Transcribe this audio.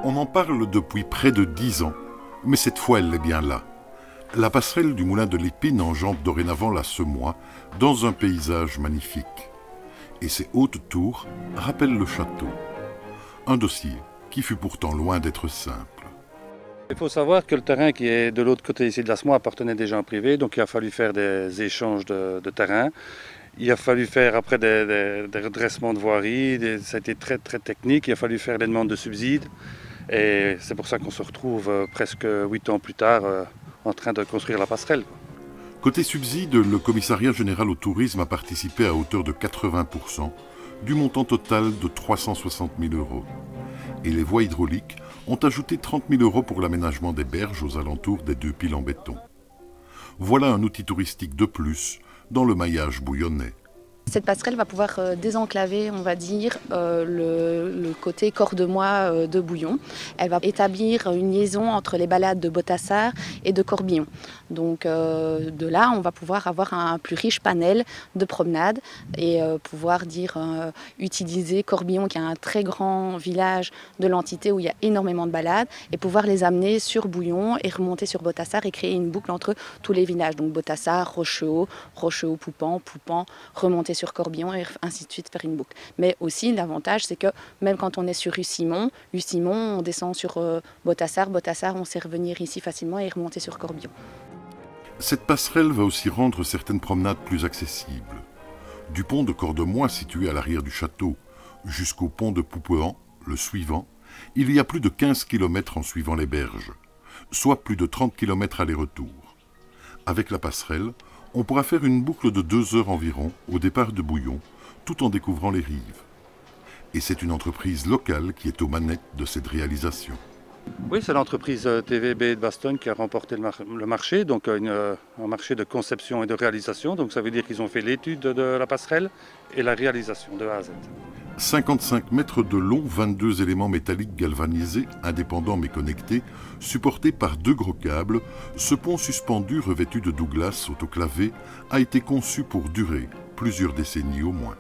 On en parle depuis près de 10 ans, mais cette fois elle est bien là. La passerelle du moulin de l'Épine enjambe dorénavant la Semois dans un paysage magnifique. Et ses hautes tours rappellent le château. Un dossier qui fut pourtant loin d'être simple. Il faut savoir que le terrain qui est de l'autre côté ici de la Semois appartenait déjà en privé, donc il a fallu faire des échanges de terrain. Il a fallu faire après des redressements de voirie, ça a été très technique, il a fallu faire des demandes de subsides. Et c'est pour ça qu'on se retrouve presque 8 ans plus tard en train de construire la passerelle. Côté subside, le commissariat général au tourisme a participé à hauteur de 80% du montant total de 360 000 €. Et les voies hydrauliques ont ajouté 30 000 € pour l'aménagement des berges aux alentours des 2 piles en béton. Voilà un outil touristique de plus dans le maillage bouillonnais. Cette passerelle va pouvoir désenclaver, on va dire, le côté Cordemois de Bouillon. Elle va établir une liaison entre les balades de Botassar et de Corbillon. Donc de là, on va pouvoir avoir un plus riche panel de promenades et pouvoir utiliser Corbillon, qui est un très grand village de l'entité où il y a énormément de balades, et pouvoir les amener sur Bouillon et remonter sur Botassar et créer une boucle entre tous les villages. Donc Botassar, Rochehaut, Rochehaut-Poupan, Poupan, remonter sur Corbillon et ainsi de suite, faire une boucle. Mais aussi l'avantage, c'est que même quand on est sur Husimont, on descend sur Botassar, on sait revenir ici facilement et remonter sur Corbillon. Cette passerelle va aussi rendre certaines promenades plus accessibles. Du pont de Cordemois, situé à l'arrière du château, jusqu'au pont de Poupehan, le suivant, il y a plus de 15 km en suivant les berges, soit plus de 30 km aller-retour. Avec la passerelle, on pourra faire une boucle de 2 heures environ au départ de Bouillon, tout en découvrant les rives. Et c'est une entreprise locale qui est aux manettes de cette réalisation. Oui, c'est l'entreprise TVB de Bastogne qui a remporté le marché, donc un marché de conception et de réalisation. Donc ça veut dire qu'ils ont fait l'étude de la passerelle et la réalisation de A à Z. 55 mètres de long, 22 éléments métalliques galvanisés, indépendants mais connectés, supportés par 2 gros câbles, ce pont suspendu revêtu de Douglas autoclavé a été conçu pour durer plusieurs décennies au moins.